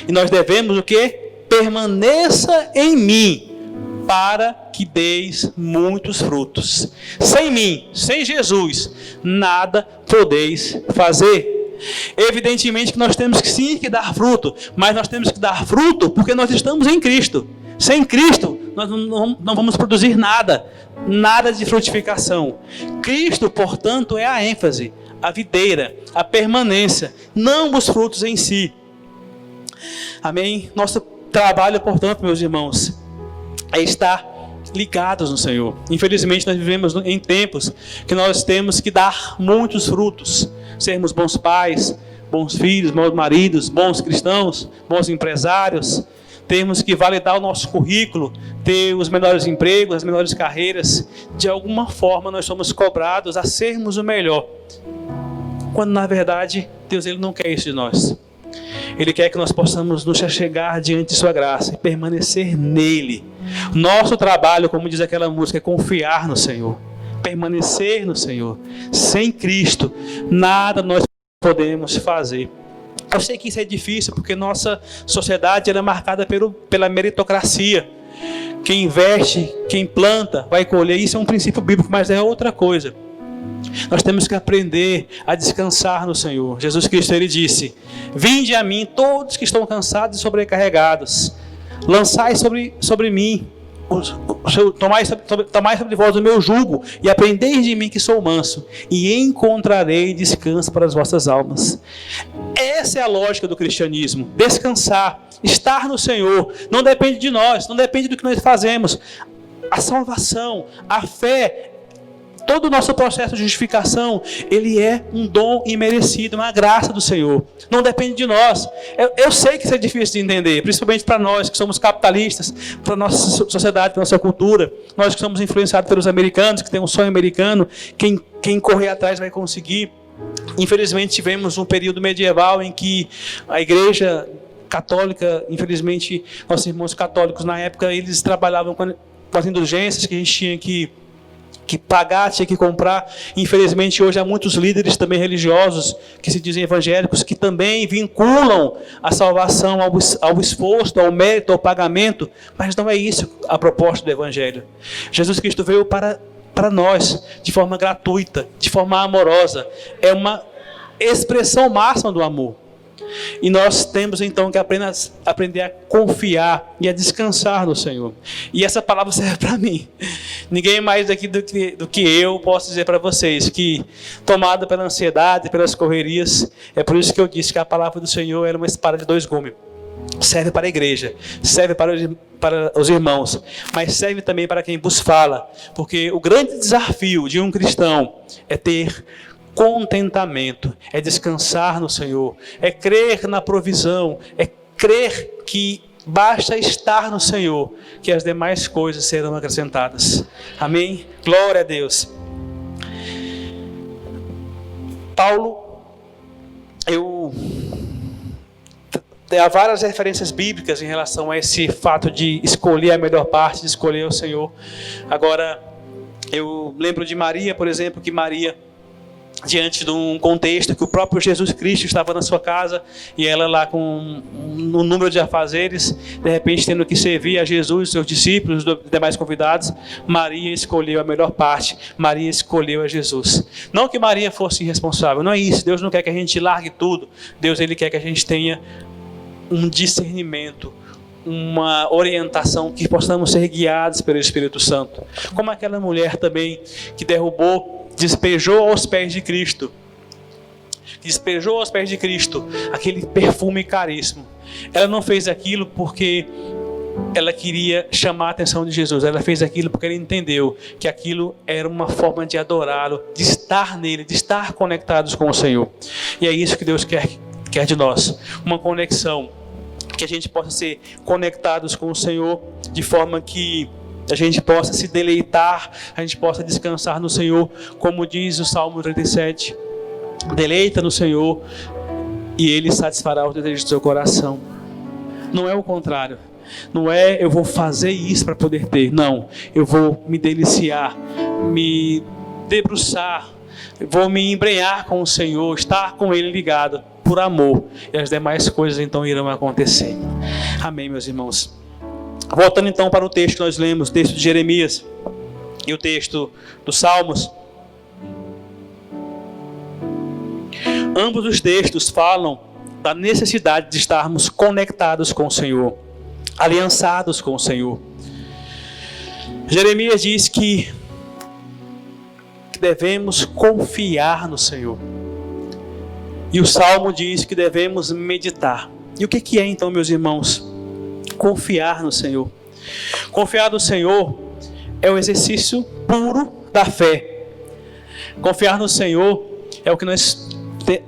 [SPEAKER 1] E nós devemos o quê? Permaneça em mim, para que deis muitos frutos. Sem mim, sem Jesus, nada podeis fazer. Evidentemente que nós temos que sim que dar fruto, mas nós temos que dar fruto porque nós estamos em Cristo. Sem Cristo, nós não vamos produzir nada de frutificação. Cristo, portanto, é a ênfase, a videira, a permanência, não os frutos em si. Amém? Nosso trabalho, portanto, meus irmãos, é estar ligados no Senhor. Infelizmente, nós vivemos em tempos que nós temos que dar muitos frutos. Sermos bons pais, bons filhos, bons maridos, bons cristãos, bons empresários. Temos que validar o nosso currículo, ter os melhores empregos, as melhores carreiras. De alguma forma, nós somos cobrados a sermos o melhor. Quando, na verdade, Deus ele não quer isso de nós. Ele quer que nós possamos nos chegar diante de sua graça e permanecer nele. Nosso trabalho, como diz aquela música, é confiar no Senhor, permanecer no Senhor. Sem Cristo, nada nós podemos fazer. Eu sei que isso é difícil, porque nossa sociedade ela é marcada pela meritocracia. Quem investe, quem planta, vai colher. Isso é um princípio bíblico, mas é outra coisa. Nós temos que aprender a descansar no Senhor. Jesus Cristo ele disse: vinde a mim todos que estão cansados e sobrecarregados, lançai sobre mim tomai sobre vós o meu jugo e aprendei de mim que sou manso, e encontrarei descanso para as vossas almas. Essa é a lógica do cristianismo: descansar, estar no Senhor. Não depende de nós, não depende do que nós fazemos. A salvação, a fé, todo o nosso processo de justificação, ele é um dom imerecido, uma graça do Senhor. Não depende de nós. Eu sei que isso é difícil de entender, principalmente para nós que somos capitalistas, para a nossa sociedade, para a nossa cultura. Nós que somos influenciados pelos americanos, que têm um sonho americano, quem correr atrás vai conseguir. Infelizmente tivemos um período medieval em que a igreja católica, infelizmente nossos irmãos católicos na época, eles trabalhavam com as indulgências que a gente tinha que pagar, tinha que comprar. Infelizmente hoje há muitos líderes também religiosos que se dizem evangélicos, que também vinculam a salvação ao esforço, ao mérito, ao pagamento, mas não é isso a proposta do evangelho. Jesus Cristo veio para nós de forma gratuita, de forma amorosa. É uma expressão máxima do amor. E nós temos então que aprender a confiar e a descansar no Senhor. E essa palavra serve para mim. Ninguém mais daqui do que eu posso dizer para vocês que, tomado pela ansiedade, pelas correrias, é por isso que eu disse que a palavra do Senhor era uma espada de dois gumes. Serve para a igreja, serve para os irmãos, mas serve também para quem vos fala. Porque o grande desafio de um cristão é ter contentamento, é descansar no Senhor, é crer na provisão, é crer que basta estar no Senhor, que as demais coisas serão acrescentadas. Amém? Glória a Deus. Paulo, há várias referências bíblicas em relação a esse fato de escolher a melhor parte, de escolher o Senhor. Agora, eu lembro de Maria, por exemplo, que Maria, diante de um contexto que o próprio Jesus Cristo estava na sua casa e ela lá com um número de afazeres, de repente tendo que servir a Jesus, seus discípulos, os demais convidados, Maria escolheu a melhor parte, Maria escolheu a Jesus. Não que Maria fosse irresponsável, não é isso. Deus não quer que a gente largue tudo. Deus, ele quer que a gente tenha um discernimento, uma orientação, que possamos ser guiados pelo Espírito Santo. Como aquela mulher também que despejou aos pés de Cristo aquele perfume caríssimo. Ela não fez aquilo porque ela queria chamar a atenção de Jesus. Ela fez aquilo porque ela entendeu que aquilo era uma forma de adorá-lo, de estar nele, de estar conectados com o Senhor. E é isso que Deus quer de nós, uma conexão, que a gente possa ser conectados com o Senhor de forma que a gente possa se deleitar, a gente possa descansar no Senhor, como diz o Salmo 37, deleita no Senhor e Ele satisfará os desejos do seu coração. Não é o contrário, não é eu vou fazer isso para poder ter, não, eu vou me deliciar, me debruçar, vou me embrenhar com o Senhor, estar com Ele ligado, por amor, e as demais coisas então irão acontecer. Amém, meus irmãos. Voltando então para o texto que nós lemos, o texto de Jeremias e o texto dos Salmos. Ambos os textos falam da necessidade de estarmos conectados com o Senhor, aliançados com o Senhor. Jeremias diz que devemos confiar no Senhor. E o Salmo diz que devemos meditar. E o que é então, meus irmãos, confiar no Senhor? Confiar no Senhor é o exercício puro da fé. Confiar no Senhor é o que nós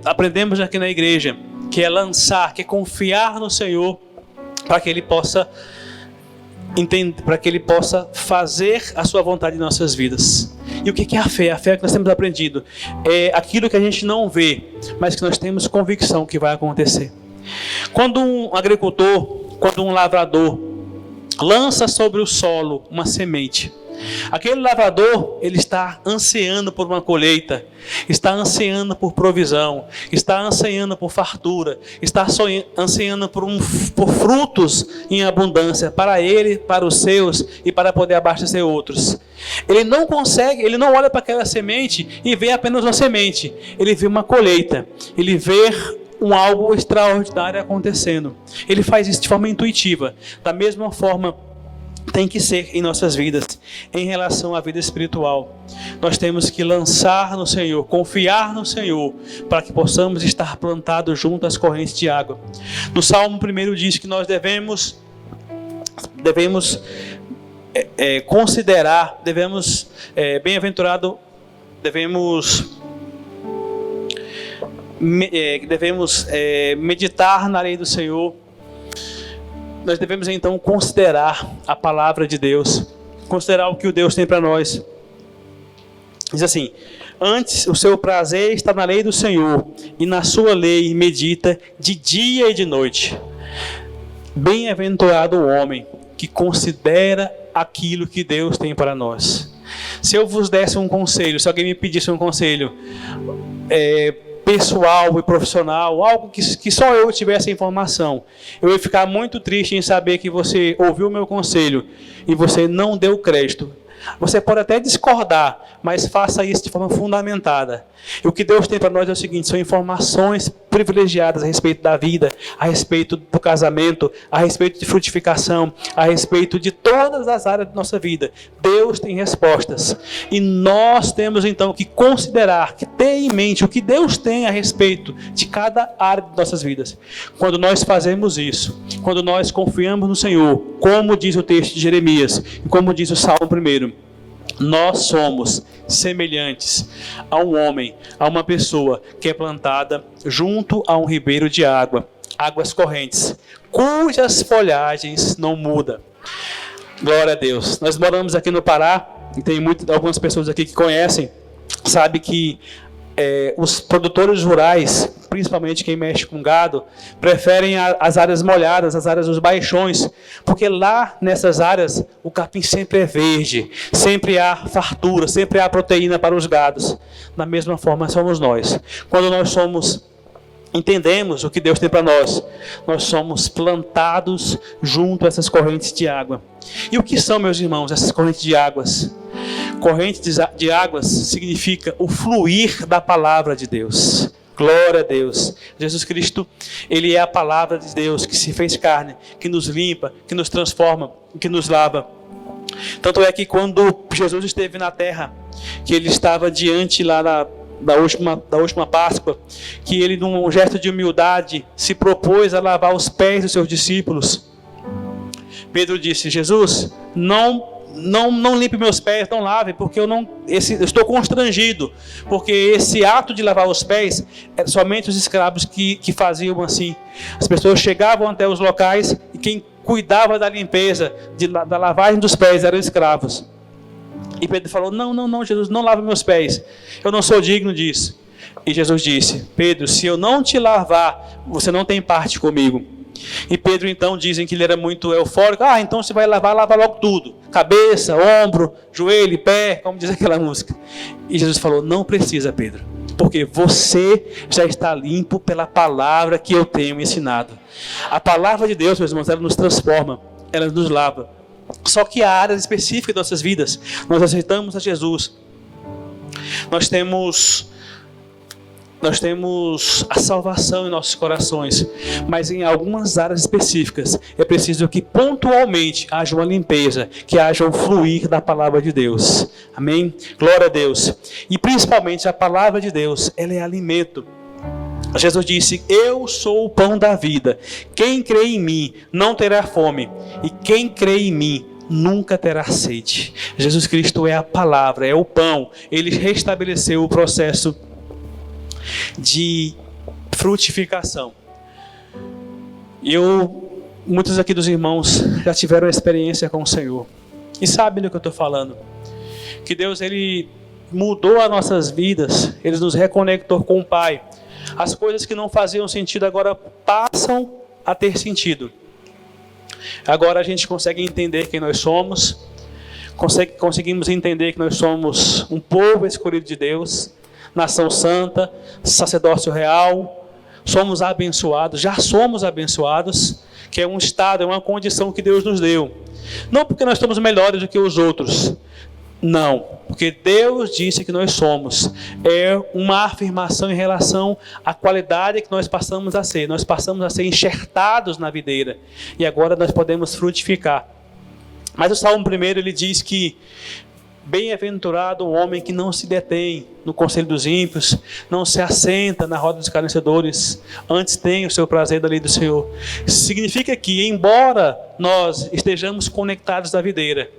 [SPEAKER 1] aprendemos aqui na igreja, que é lançar, que é confiar no Senhor para que Ele possa entender, para que Ele possa fazer a sua vontade em nossas vidas. E o que é a fé? A fé que nós temos aprendido é aquilo que a gente não vê, mas que nós temos convicção que vai acontecer. Quando um agricultor, quando um lavrador lança sobre o solo uma semente, aquele lavrador, ele está ansiando por uma colheita, está ansiando por provisão, está ansiando por fartura, está ansiando por frutos em abundância para ele, para os seus e para poder abastecer outros. Ele não consegue, ele não olha para aquela semente e vê apenas uma semente, ele vê uma colheita, ele vê algo extraordinário acontecendo. Ele faz isso de forma intuitiva, da mesma forma tem que ser em nossas vidas, em relação à vida espiritual. Nós temos que lançar no Senhor, confiar no Senhor, para que possamos estar plantados junto às correntes de água. No Salmo 1 diz que nós devemos considerar, devemos meditar na lei do Senhor. Nós devemos então considerar a palavra de Deus, considerar o que o Deus tem para nós. Diz assim: antes o seu prazer está na lei do Senhor, e na sua lei medita de dia e de noite. Bem-aventurado o homem que considera aquilo que Deus tem para nós. Se eu vos desse um conselho, se alguém me pedisse um conselho pessoal e profissional, algo que só eu tivesse a informação, eu ia ficar muito triste em saber que você ouviu o meu conselho e você não deu crédito. Você pode até discordar, mas faça isso de forma fundamentada. E o que Deus tem para nós é o seguinte: são informações privilegiadas a respeito da vida, a respeito do casamento, a respeito de frutificação, a respeito de todas as áreas da nossa vida. Deus tem respostas. E nós temos então que considerar, que ter em mente o que Deus tem a respeito de cada área de nossas vidas. Quando nós fazemos isso, quando nós confiamos no Senhor, como diz o texto de Jeremias, e como diz o Salmo 1, nós somos semelhantes a um homem, a uma pessoa que é plantada junto a um ribeiro de água, águas correntes, cujas folhagens não mudam. Glória a Deus. Nós moramos aqui no Pará, e tem algumas pessoas aqui que conhecem, sabe que os produtores rurais, principalmente quem mexe com gado, preferem as áreas molhadas, as áreas dos baixões, porque lá nessas áreas o capim sempre é verde, sempre há fartura, sempre há proteína para os gados. Da mesma forma somos nós. Quando nós entendemos o que Deus tem para nós, nós somos plantados junto a essas correntes de água. E o que são, meus irmãos, essas correntes de águas? Correntes de águas significa o fluir da palavra de Deus. Glória a Deus. Jesus Cristo, Ele é a palavra de Deus que se fez carne, que nos limpa, que nos transforma, que nos lava. Tanto é que quando Jesus esteve na terra, que Ele estava diante lá da última Páscoa, que Ele, num gesto de humildade, se propôs a lavar os pés dos seus discípulos. Pedro disse: Jesus, não limpe meus pés, não lave, porque eu estou constrangido, porque esse ato de lavar os pés era somente os escravos que faziam assim. As pessoas chegavam até os locais e quem cuidava da limpeza, da lavagem dos pés eram escravos. E Pedro falou: não, Jesus, não lave meus pés, eu não sou digno disso. E Jesus disse: Pedro, se eu não te lavar, você não tem parte comigo. E Pedro então, dizem que ele era muito eufórico: então você vai lavar, lava logo tudo, cabeça, ombro, joelho, pé, como diz aquela música. E Jesus falou: não precisa, Pedro, porque você já está limpo pela palavra que eu tenho ensinado. A palavra de Deus, meus irmãos, ela nos transforma, ela nos lava. Só que há áreas específicas de nossas vidas. Nós aceitamos a Jesus, nós temos a salvação em nossos corações, mas em algumas áreas específicas é preciso que pontualmente haja uma limpeza, que haja um fluir da palavra de Deus. Amém? Glória a Deus. E principalmente a palavra de Deus, ela é alimento. Jesus disse: eu sou o pão da vida, quem crê em mim não terá fome, e quem crê em mim nunca terá sede. Jesus Cristo é a palavra, é o pão. Ele restabeleceu o processo de frutificação. Muitos aqui dos irmãos já tiveram experiência com o Senhor e sabem do que eu estou falando, que Deus, Ele mudou as nossas vidas, Ele nos reconectou com o Pai. As coisas que não faziam sentido agora passam a ter sentido. Agora a gente consegue entender quem nós somos, conseguimos entender que nós somos um povo escolhido de Deus, nação santa, sacerdócio real, somos abençoados, já somos abençoados, que é um estado, é uma condição que Deus nos deu. Não porque nós estamos melhores do que os outros, não, porque Deus disse que nós somos. É uma afirmação em relação à qualidade que nós passamos a ser. Nós passamos a ser enxertados na videira, e agora nós podemos frutificar. Mas o Salmo 1, ele diz que bem-aventurado o homem que não se detém no conselho dos ímpios, não se assenta na roda dos escarnecedores, antes tem o seu prazer da lei do Senhor. Significa que, embora nós estejamos conectados à videira,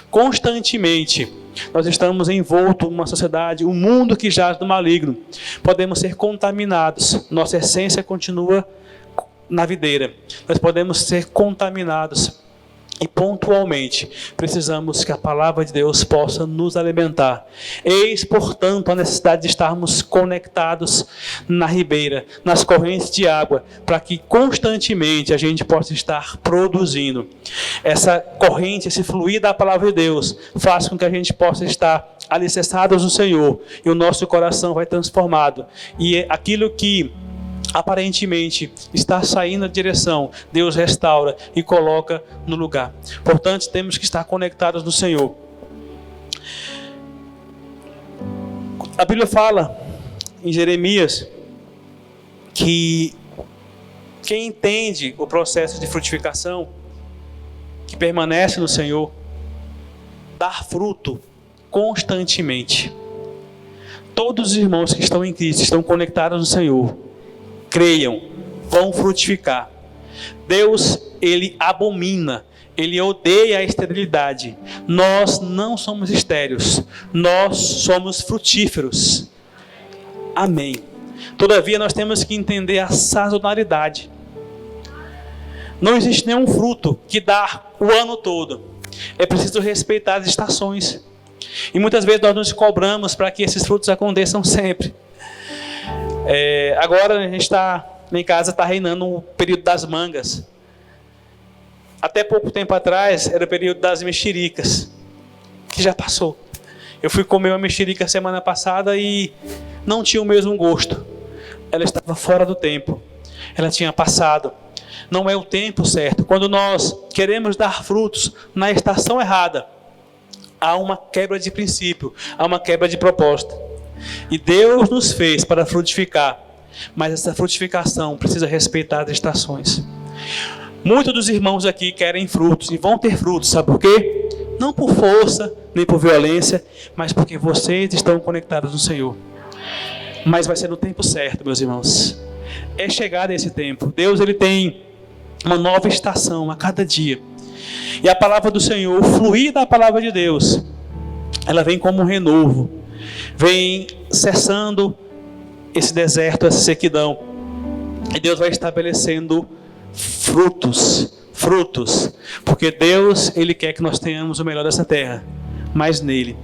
[SPEAKER 1] constantemente nós estamos envoltos numa sociedade, um mundo que jaz do maligno, podemos ser contaminados, nossa essência continua na videira, nós podemos ser contaminados. E pontualmente precisamos que a palavra de Deus possa nos alimentar. Eis, portanto, a necessidade de estarmos conectados na ribeira, nas correntes de água, para que constantemente a gente possa estar produzindo. Essa corrente, esse fluir da palavra de Deus, faz com que a gente possa estar alicerçados no Senhor, e o nosso coração vai transformado. E aquilo que aparentemente está saindo na direção, Deus restaura e coloca no lugar. Portanto, temos que estar conectados no Senhor. A Bíblia fala em Jeremias que quem entende o processo de frutificação, que permanece no Senhor, dá fruto constantemente. Todos os irmãos que estão em Cristo, estão conectados no Senhor, creiam, vão frutificar. Deus, Ele abomina, Ele odeia a esterilidade. Nós não somos estéreis, nós somos frutíferos. Amém. Todavia, nós temos que entender a sazonalidade. Não existe nenhum fruto que dá o ano todo. É preciso respeitar as estações. E muitas vezes nós nos cobramos para que esses frutos aconteçam sempre. Agora a gente está em casa, está reinando o período das mangas. Até pouco tempo atrás era o período das mexericas, que já passou. Eu fui comer uma mexerica semana passada e não tinha o mesmo gosto. Ela estava fora do tempo. Ela tinha passado. Não é o tempo certo. Quando nós queremos dar frutos na estação errada, há uma quebra de princípio, há uma quebra de proposta. E Deus nos fez para frutificar, mas essa frutificação precisa respeitar as estações. Muitos dos irmãos aqui querem frutos e vão ter frutos, sabe por quê? Não por força, nem por violência, mas porque vocês estão conectados no Senhor. Mas vai ser no tempo certo, meus irmãos. É chegado esse tempo. Deus, Ele tem uma nova estação a cada dia. E a palavra do Senhor, o fluir da palavra de Deus, ela vem como um renovo. Vem cessando esse deserto, essa sequidão. E Deus vai estabelecendo frutos. Porque Deus, Ele quer que nós tenhamos o melhor dessa terra, mas nele.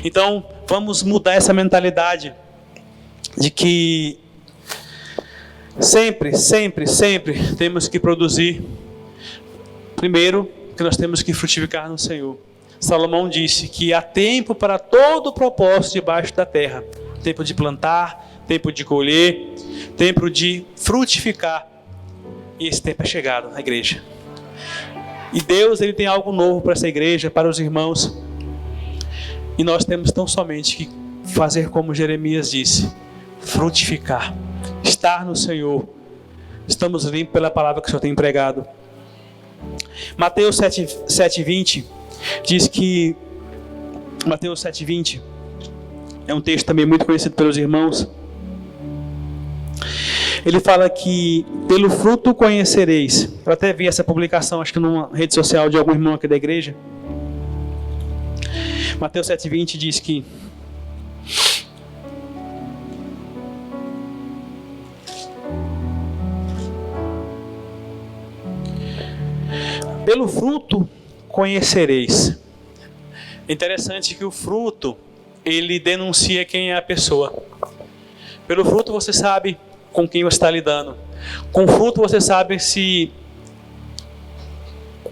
[SPEAKER 1] Então, vamos mudar essa mentalidade de que sempre temos que produzir. Primeiro, que nós temos que frutificar no Senhor. Salomão disse que há tempo para todo o propósito debaixo da terra. Tempo de plantar, tempo de colher, tempo de frutificar. E esse tempo é chegado na igreja. E Deus, Ele tem algo novo para essa igreja, para os irmãos. E nós temos tão somente que fazer como Jeremias disse: frutificar, estar no Senhor. Estamos limpos pela palavra que o Senhor tem pregado. Mateus 7:20 diz que... Mateus 7:20 é um texto também muito conhecido pelos irmãos. Ele fala que pelo fruto conhecereis. Eu até vi essa publicação, acho que numa rede social de algum irmão aqui da igreja. Mateus 7:20 diz que pelo fruto conhecereis. Interessante que o fruto, ele denuncia quem é a pessoa. Pelo fruto você sabe com quem você está lidando. Com o fruto você sabe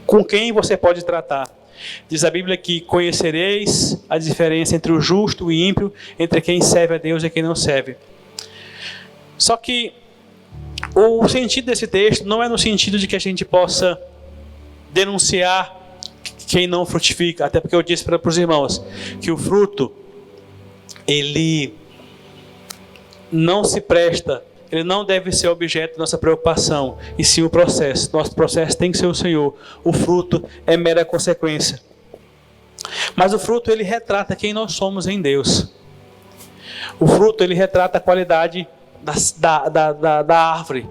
[SPEAKER 1] com quem você pode tratar. Diz a Bíblia que conhecereis a diferença entre o justo e o ímpio, entre quem serve a Deus e quem não serve. Só que o sentido desse texto não é no sentido de que a gente possa denunciar quem não frutifica, até porque eu disse para os irmãos que o fruto, ele não se presta ele não deve ser objeto da nossa preocupação, e sim o processo. Nosso processo tem que ser o Senhor. O fruto é mera consequência. Mas o fruto, ele retrata quem nós somos em Deus. O fruto, ele retrata a qualidade da árvore.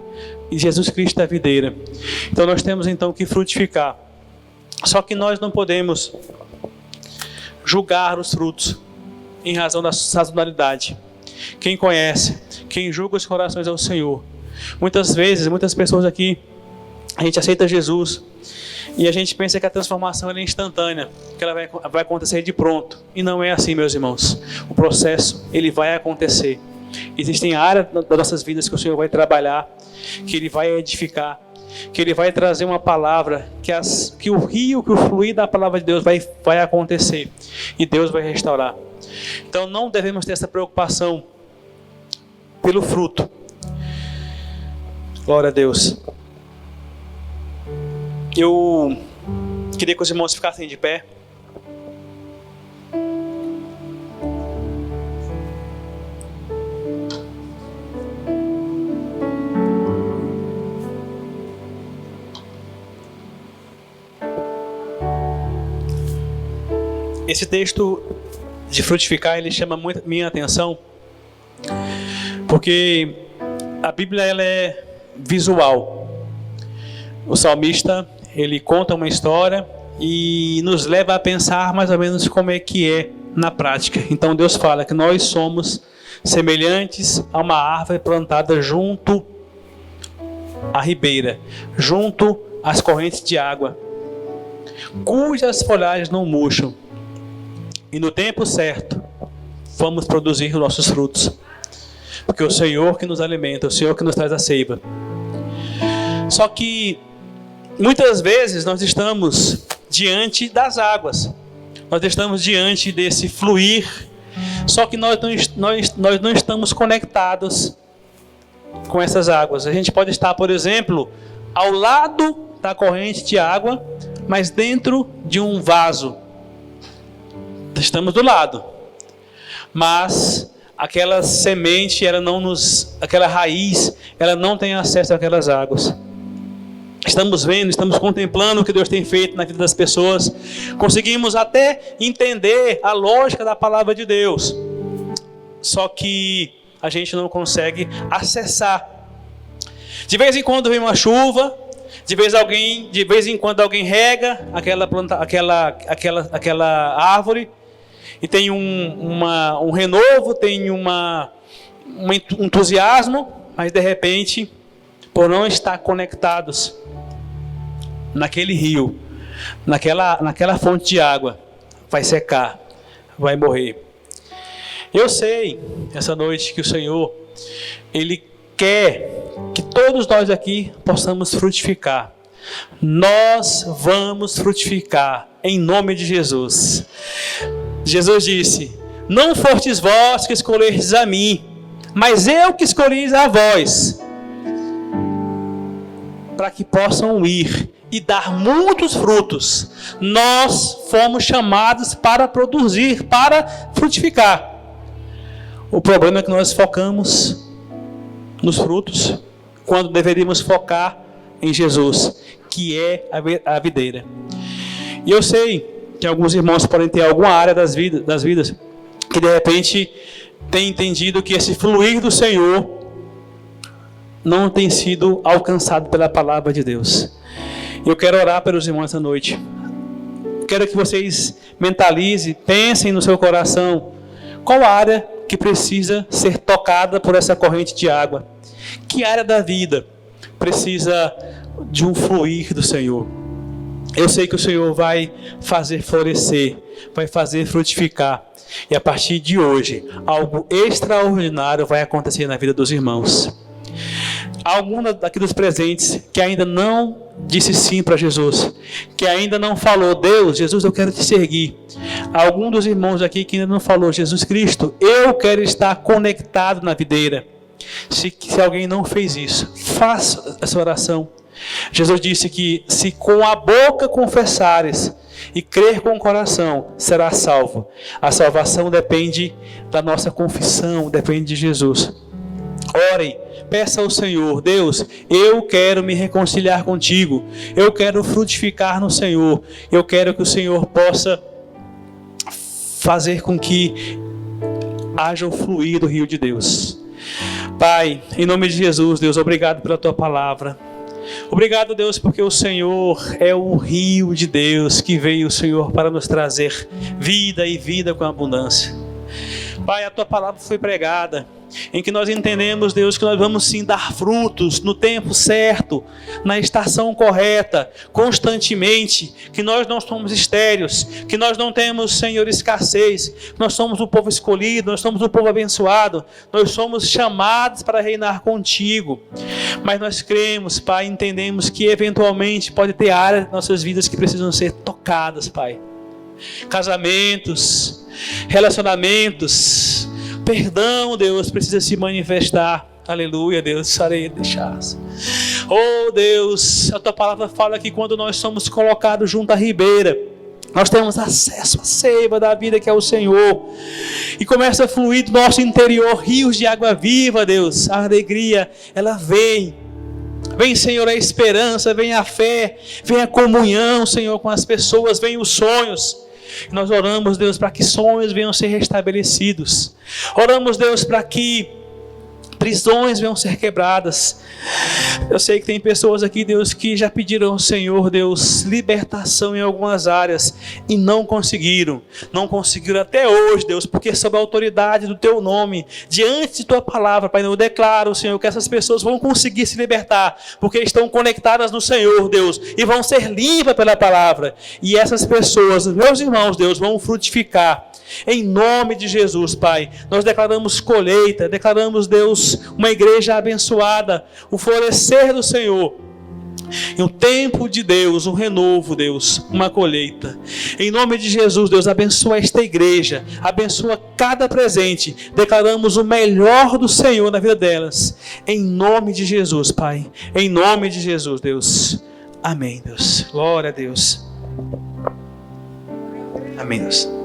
[SPEAKER 1] E Jesus Cristo é a videira. Então nós temos então que frutificar. Só que nós não podemos julgar os frutos em razão da sazonalidade. Quem conhece, quem julga os corações é o Senhor. Muitas vezes, muitas pessoas aqui, a gente aceita Jesus e a gente pensa que a transformação é instantânea, que ela vai acontecer de pronto. E não é assim, meus irmãos. O processo, ele vai acontecer. Existem áreas das nossas vidas que o Senhor vai trabalhar, que Ele vai edificar, que Ele vai trazer uma palavra, que o rio, que o fluir da palavra de Deus vai acontecer. E Deus vai restaurar. Então não devemos ter essa preocupação pelo fruto. Glória a Deus. Eu queria que os irmãos ficassem de pé. Esse texto de frutificar, ele chama muito minha atenção, porque a Bíblia ela é visual. O salmista, ele conta uma história e nos leva a pensar mais ou menos como é que é na prática. Então Deus fala que nós somos semelhantes a uma árvore plantada junto à ribeira, junto às correntes de água, cujas folhagens não murcham. E no tempo certo, vamos produzir os nossos frutos. Porque é o Senhor que nos alimenta, é o Senhor que nos traz a seiva. Só que, muitas vezes, nós estamos diante das águas. Nós estamos diante desse fluir. Só que nós não estamos conectados com essas águas. A gente pode estar, por exemplo, ao lado da corrente de água, mas dentro de um vaso. Estamos do lado, mas aquela semente, aquela raiz, ela não tem acesso àquelas águas. Estamos vendo, estamos contemplando o que Deus tem feito na vida das pessoas. Conseguimos até entender a lógica da palavra de Deus. Só que a gente não consegue acessar. De vez em quando vem uma chuva, de vez em quando alguém rega aquela árvore. E tem um renovo, tem um entusiasmo, mas de repente, por não estar conectados naquele rio, naquela fonte de água, vai secar, vai morrer. Eu sei, essa noite, que o Senhor, Ele quer que todos nós aqui possamos frutificar. Nós vamos frutificar, em nome de Jesus. Jesus disse: não fostes vós que escolhestes a mim, mas eu que escolhi a vós, para que possam ir e dar muitos frutos. Nós fomos chamados para produzir, para frutificar. O problema é que nós focamos nos frutos, quando deveríamos focar em Jesus, que é a videira. E eu sei que alguns irmãos podem ter alguma área das vidas que de repente tem entendido que esse fluir do Senhor não tem sido alcançado pela palavra de Deus. Eu quero orar pelos irmãos essa noite. Quero que vocês mentalizem, pensem no seu coração qual área que precisa ser tocada por essa corrente de água. Que área da vida precisa de um fluir do Senhor? Eu sei que o Senhor vai fazer florescer, vai fazer frutificar. E a partir de hoje, algo extraordinário vai acontecer na vida dos irmãos. Algum daqui dos presentes que ainda não disse sim para Jesus, que ainda não falou: Deus, Jesus, eu quero te seguir. Algum dos irmãos aqui que ainda não falou: Jesus Cristo, eu quero estar conectado na videira. Se alguém não fez isso, faça essa oração. Jesus disse que se com a boca confessares e crer com o coração, será salvo. A salvação depende da nossa confissão, depende de Jesus. Ore, peça ao Senhor: Deus, eu quero me reconciliar contigo, eu quero frutificar no Senhor, eu quero que o Senhor possa fazer com que haja o fluir do rio de Deus. Pai, em nome de Jesus, Deus, obrigado pela tua palavra. Obrigado, Deus, porque o Senhor é o rio de Deus que veio, Senhor, para nos trazer vida e vida com abundância. Pai, a tua palavra foi pregada, em que nós entendemos, Deus, que nós vamos sim dar frutos no tempo certo, na estação correta, constantemente, que nós não somos estéreos, que nós não temos, Senhor, escassez, nós somos o povo escolhido, nós somos o povo abençoado, nós somos chamados para reinar contigo. Mas nós cremos, Pai, entendemos que eventualmente pode ter áreas de nossas vidas que precisam ser tocadas, Pai. Casamentos, relacionamentos, perdão, Deus, precisa se manifestar. Aleluia, Deus. Oh, Deus, a tua palavra fala que quando nós somos colocados junto à ribeira, nós temos acesso à seiva da vida que é o Senhor. E começa a fluir do nosso interior rios de água viva, Deus. A alegria, ela vem. Vem, Senhor, a esperança, vem a fé, vem a comunhão, Senhor, com as pessoas, vem os sonhos. Nós oramos, Deus, para que sonhos venham ser restabelecidos. Oramos, Deus, para que prisões venham ser quebradas. Eu sei que tem pessoas aqui, Deus, que já pediram ao Senhor, Deus, libertação em algumas áreas e não conseguiram. Não conseguiram até hoje, Deus, porque sob a autoridade do Teu nome, diante de Tua palavra, Pai, eu declaro, Senhor, que essas pessoas vão conseguir se libertar, porque estão conectadas no Senhor, Deus, e vão ser limpas pela palavra. E essas pessoas, meus irmãos, Deus, vão frutificar. Em nome de Jesus, Pai, nós declaramos colheita, declaramos, Deus, uma igreja abençoada, o florescer do Senhor, e um tempo de Deus, um renovo, Deus, uma colheita. Em nome de Jesus, Deus, abençoa esta igreja, abençoa cada presente, declaramos o melhor do Senhor na vida delas, em nome de Jesus, Pai, em nome de Jesus, Deus, amém, Deus, glória a Deus, amém, Deus.